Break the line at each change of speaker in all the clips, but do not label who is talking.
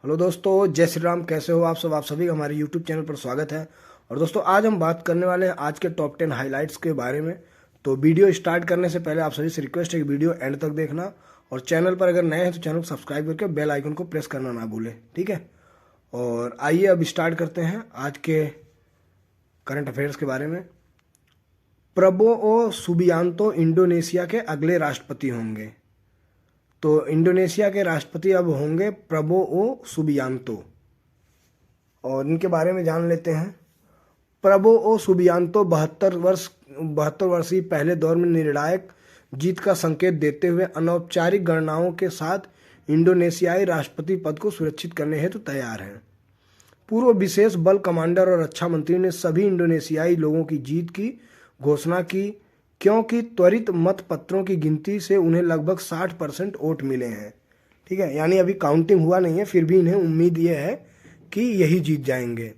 Hello दोस्तों, जय श्री राम। कैसे हो आप सब? आप सभी का हमारे यूट्यूब चैनल पर स्वागत है। और दोस्तों, आज हम बात करने वाले हैं आज के टॉप 10 हाइलाइट्स के बारे में। तो वीडियो स्टार्ट करने से पहले आप सभी से रिक्वेस्ट है कि वीडियो एंड तक देखना, और चैनल पर अगर नए हैं तो चैनल को सब्सक्राइब करके बेल आइकन को प्रेस करना ना भूलें, ठीक है। और आइए अब स्टार्ट करते हैं आज के करंट अफेयर्स के बारे में। प्रबोवो सुबियांतो इंडोनेशिया के अगले राष्ट्रपति होंगे। तो इंडोनेशिया के राष्ट्रपति अब होंगे प्रबोवो सुबियांतो, और इनके बारे में जान लेते हैं। प्रबोवो सुबियांतो 72 वर्षीय पहले दौर में निर्णायक जीत का संकेत देते हुए अनौपचारिक गणनाओं के साथ इंडोनेशियाई राष्ट्रपति पद को सुरक्षित करने हेतु तैयार हैं। पूर्व विशेष बल कमांडर और रक्षा मंत्री ने सभी इंडोनेशियाई लोगों की जीत की घोषणा की, क्योंकि त्वरित मत पत्रों की गिनती से उन्हें लगभग 60% वोट मिले हैं। ठीक है, यानी अभी काउंटिंग हुआ नहीं है, फिर भी इन्हें उम्मीद ये है कि यही जीत जाएंगे।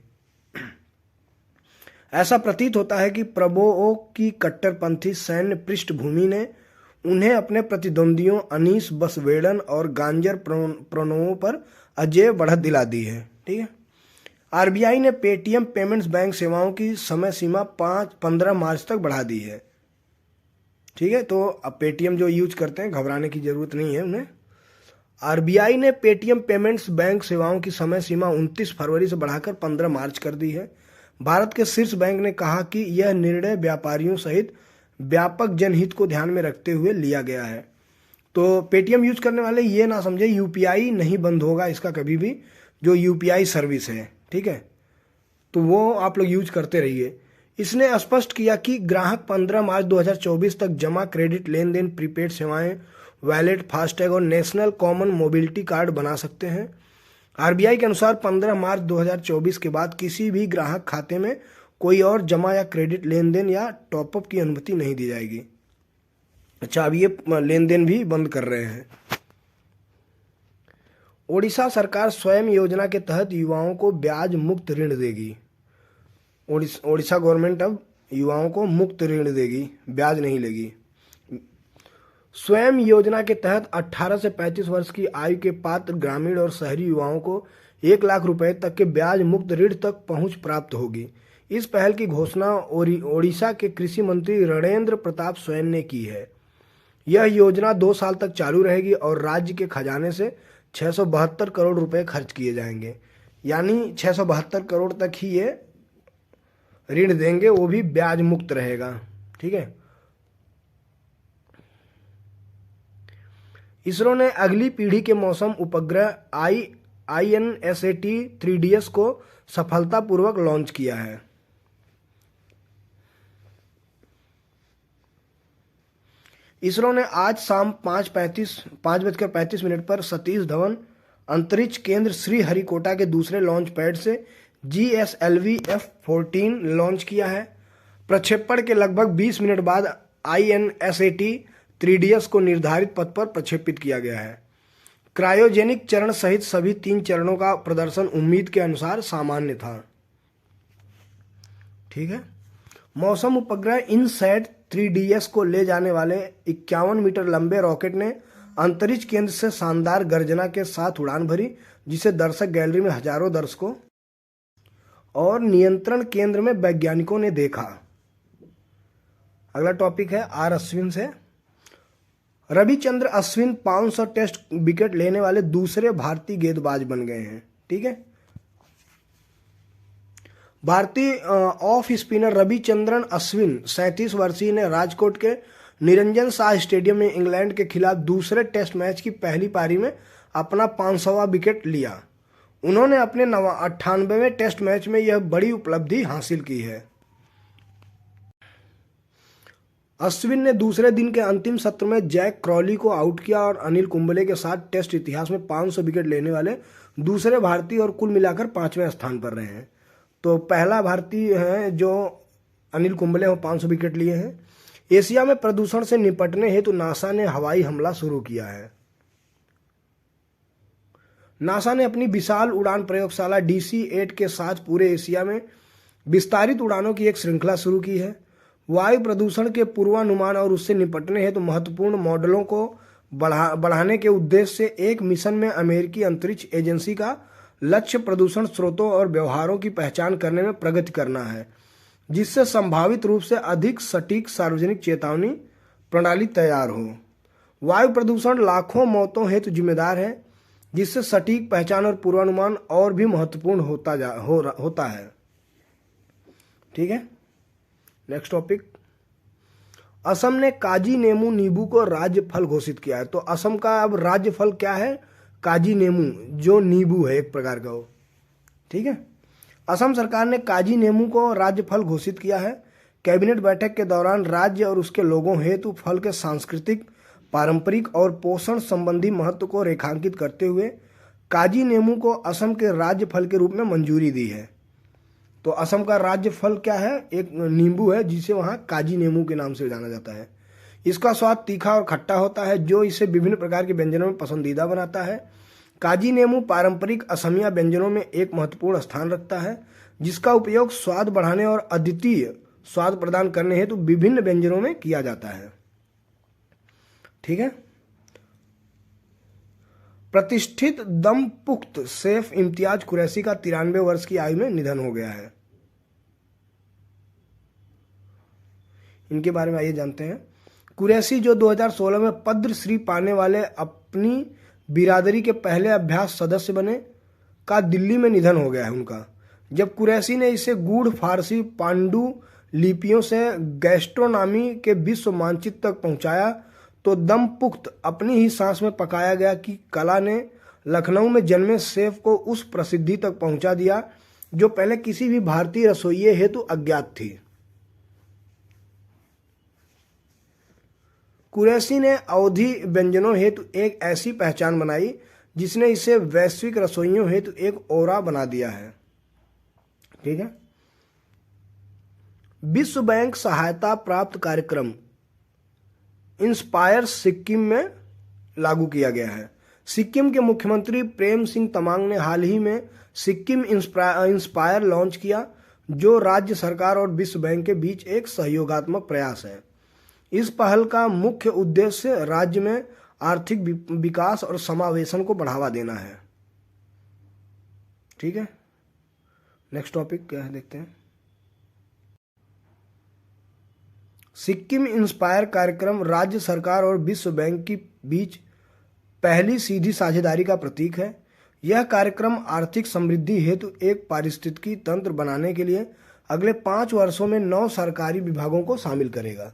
ऐसा प्रतीत होता है कि प्रबोवो की कट्टरपंथी सैन्य पृष्ठभूमि ने उन्हें अपने प्रतिद्वंदियों अनीस बसवेडन और गांजर प्रणोवो पर अजेय बढ़त दिला दी है। ठीक है। आरबीआई ने पेटीएम पेमेंट्स बैंक सेवाओं की समय सीमा 15 मार्च तक बढ़ा दी है। ठीक है, तो अब पेटीएम जो यूज करते हैं, घबराने की जरूरत नहीं है उन्हें। आरबीआई ने पेटीएम पेमेंट्स बैंक सेवाओं की समय सीमा 29 फरवरी से बढ़ाकर 15 मार्च कर दी है। भारत के शीर्ष बैंक ने कहा कि यह निर्णय व्यापारियों सहित व्यापक जनहित को ध्यान में रखते हुए लिया गया है। तो पेटीएम यूज करने वाले ये ना समझे यूपीआई नहीं बंद होगा इसका कभी भी, जो यूपीआई सर्विस है, ठीक है, तो वो आप लोग यूज करते रहिए। इसने स्पष्ट किया कि ग्राहक 15 मार्च 2024 तक जमा, क्रेडिट, लेन देन, प्रीपेड सेवाएं, वैलेट, फास्टैग और नेशनल कॉमन मोबिलिटी कार्ड बना सकते हैं। आरबीआई के अनुसार 15 मार्च 2024 के बाद किसी भी ग्राहक खाते में कोई और जमा या क्रेडिट लेन देन या टॉपअप की अनुमति नहीं दी जाएगी। अच्छा, अब ये लेन देन भी बंद कर रहे हैं। ओडिशा सरकार स्वयं योजना के तहत युवाओं को ब्याज मुक्त ऋण देगी। ओडिशा गवर्नमेंट अब युवाओं को मुक्त ऋण देगी, ब्याज नहीं लेगी। स्वयं योजना के तहत 18 से 35 वर्ष की आयु के पात्र ग्रामीण और शहरी युवाओं को 1 लाख रुपए तक के ब्याज मुक्त ऋण तक पहुंच प्राप्त होगी। इस पहल की घोषणा ओडिशा के कृषि मंत्री रणेंद्र प्रताप स्वयं ने की है। यह योजना 2 साल तक चालू रहेगी और राज्य के खजाने से 672 करोड़ रुपए खर्च किए जाएंगे। यानी 672 करोड़ तक ही ये ऋण देंगे, वो भी ब्याज मुक्त रहेगा। ठीक है। इसरो ने अगली पीढ़ी के मौसम उपग्रह INSAT 3DS को सफलतापूर्वक लॉन्च किया है। इसरो ने आज शाम 5:35 पर सतीश धवन अंतरिक्ष केंद्र श्रीहरिकोटा के दूसरे लॉन्च पैड से GSLV F-14 लॉन्च किया है। प्रक्षेपण के लगभग 20 मिनट बाद INSAT 3DS को निर्धारित पथ पर प्रक्षेपित किया गया है। क्रायोजेनिक चरण सहित सभी 3 चरणों का प्रदर्शन उम्मीद के अनुसार सामान्य था। ठीक है। मौसम उपग्रह इनसैट 3DS को ले जाने वाले 51 मीटर लंबे रॉकेट ने अंतरिक्ष केंद्र से शानदार गर्जना के साथ उड़ान भरी, जिसे दर्शक गैलरी में हजारों दर्शकों और नियंत्रण केंद्र में वैज्ञानिकों ने देखा। अगला टॉपिक है आर अश्विन से। रविचंद्र अश्विन 500 टेस्ट विकेट लेने वाले दूसरे भारतीय गेंदबाज बन गए हैं। ठीक है। भारतीय ऑफ स्पिनर रविचंद्रन अश्विन 37 वर्षीय ने राजकोट के निरंजन शाह स्टेडियम में इंग्लैंड के खिलाफ दूसरे टेस्ट मैच की पहली पारी में अपना 500वां विकेट लिया। उन्होंने अपने 98वें टेस्ट मैच में यह बड़ी उपलब्धि हासिल की है। अश्विन ने दूसरे दिन के अंतिम सत्र में जैक क्रॉली को आउट किया और अनिल कुंबले के साथ टेस्ट इतिहास में 500 विकेट लेने वाले दूसरे भारतीय और कुल मिलाकर 5वें स्थान पर रहे हैं। तो पहला भारतीय है जो अनिल कुंबले हो 500 विकेट लिए हैं। एशिया में प्रदूषण से निपटने हेतु नासा ने हवाई हमला शुरू किया है। नासा ने अपनी विशाल उड़ान प्रयोगशाला DC-8 के साथ पूरे एशिया में विस्तारित उड़ानों की एक श्रृंखला शुरू की है। वायु प्रदूषण के पूर्वानुमान और उससे निपटने हेतु महत्वपूर्ण मॉडलों को बढ़ाने के उद्देश्य से एक मिशन में अमेरिकी अंतरिक्ष एजेंसी का लक्ष्य प्रदूषण स्रोतों और व्यवहारों की पहचान करने में प्रगति करना है, जिससे संभावित रूप से अधिक सटीक सार्वजनिक चेतावनी प्रणाली तैयार हो। वायु प्रदूषण लाखों मौतों हेतु जिम्मेदार है, जिससे सटीक पहचान और पूर्वानुमान और भी महत्वपूर्ण होता है। ठीक है, नेक्स्ट टॉपिक। असम ने काजी नेमू नींबू को राज्य फल घोषित किया है। तो असम का अब राज्य फल क्या है? काजी नेमू, जो नींबू है एक प्रकार का वो। ठीक है, असम सरकार ने काजी नेमू को राज्य फल घोषित किया है। कैबिनेट बैठक के दौरान राज्य और उसके लोगों हेतु फल के सांस्कृतिक, पारंपरिक और पोषण संबंधी महत्व को रेखांकित करते हुए काजी नेमू को असम के राज्य फल के रूप में मंजूरी दी है। तो असम का राज्य फल क्या है? एक नींबू है, जिसे वहाँ काजी नेमू के नाम से जाना जाता है। इसका स्वाद तीखा और खट्टा होता है, जो इसे विभिन्न प्रकार के व्यंजनों में पसंदीदा बनाता है। काजी नेमू पारंपरिक असमिया व्यंजनों में एक महत्वपूर्ण स्थान रखता है, जिसका उपयोग स्वाद बढ़ाने और अद्वितीय स्वाद प्रदान करने हेतु विभिन्न व्यंजनों में किया जाता है। ठीक है, प्रतिष्ठित दमपुख्त शेफ इम्तियाज कुरैशी का 93 वर्ष की आयु में निधन हो गया है। इनके बारे में आइए जानते हैं। कुरैशी, जो 2016 में पद्मश्री पाने वाले अपनी बिरादरी के पहले अभ्यास सदस्य बने, का दिल्ली में निधन हो गया है उनका। जब कुरैशी ने इसे गूढ़ फारसी पांडु लिपियों से गैस्ट्रोनॉमी के विश्व मानचित्र तक पहुंचाया, तो दमपुख्त अपनी ही सांस में पकाया गया कि कला ने लखनऊ में जन्मे शेफ को उस प्रसिद्धि तक पहुंचा दिया जो पहले किसी भी भारतीय रसोइये हेतु अज्ञात थी। कुरैशी ने अवधी व्यंजनों हेतु एक ऐसी पहचान बनाई जिसने इसे वैश्विक रसोइयों हेतु एक ओरा बना दिया है। ठीक है, विश्व बैंक सहायता प्राप्त कार्यक्रम इंस्पायर सिक्किम में लागू किया गया है। सिक्किम के मुख्यमंत्री प्रेम सिंह तमांग ने हाल ही में सिक्किम इंस्पायर लॉन्च किया, जो राज्य सरकार और विश्व बैंक के बीच एक सहयोगात्मक प्रयास है। इस पहल का मुख्य उद्देश्य राज्य में आर्थिक विकास और समावेशन को बढ़ावा देना है। ठीक है, नेक्स्ट टॉपिक क्या है देखते हैं। सिक्किम इंस्पायर कार्यक्रम राज्य सरकार और विश्व बैंक के बीच पहली सीधी साझेदारी का प्रतीक है। यह कार्यक्रम आर्थिक समृद्धि हेतु एक पारिस्थितिकी तंत्र बनाने के लिए अगले 5 वर्षों में 9 सरकारी विभागों को शामिल करेगा।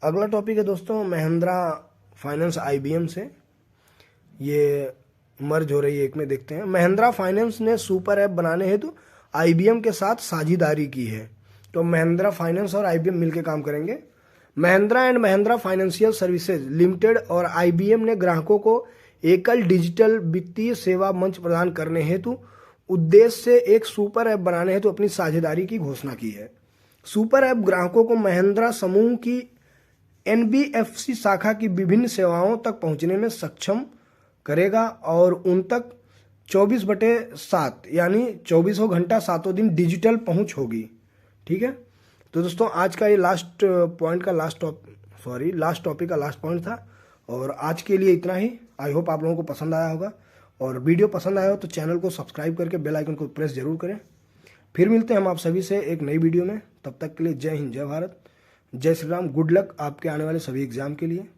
अगला टॉपिक है दोस्तों, महिंद्रा फाइनेंस IBM से ये मर्ज हो रही है एक में। देखते हैं, महिंद्रा फाइनेंस ने सुपर ऐप बनाने हेतु IBM के साथ साझेदारी की है। तो महिंद्रा फाइनेंस और IBM मिलकर काम करेंगे। Mahindra and Mahindra financial services limited और IBM ने ग्राहकों को एकल डिजिटल वित्तीय सेवा मंच प्रदान करने हेतु उद्देश्य से एक सुपर ऐप बनाने हेतु अपनी साझेदारी की घोषणा की है। सुपर ऐप ग्राहकों को महिंद्रा समूह की NBFC शाखा की विभिन्न सेवाओं तक पहुंचने में सक्षम करेगा और उन तक 24/7 यानी 24 घंटा 7 दिन डिजिटल पहुंच होगी। ठीक है, तो दोस्तों आज का ये लास्ट टॉपिक का लास्ट पॉइंट था और आज के लिए इतना ही। आई होप आप लोगों को पसंद आया होगा, और वीडियो पसंद आया हो तो चैनल को सब्सक्राइब करके बेल आइकन को प्रेस जरूर करें। फिर मिलते हैं हम आप सभी से एक नई वीडियो में। तब तक के लिए जय हिंद, जय भारत, जय श्री राम। गुड लक आपके आने वाले सभी एग्जाम के लिए।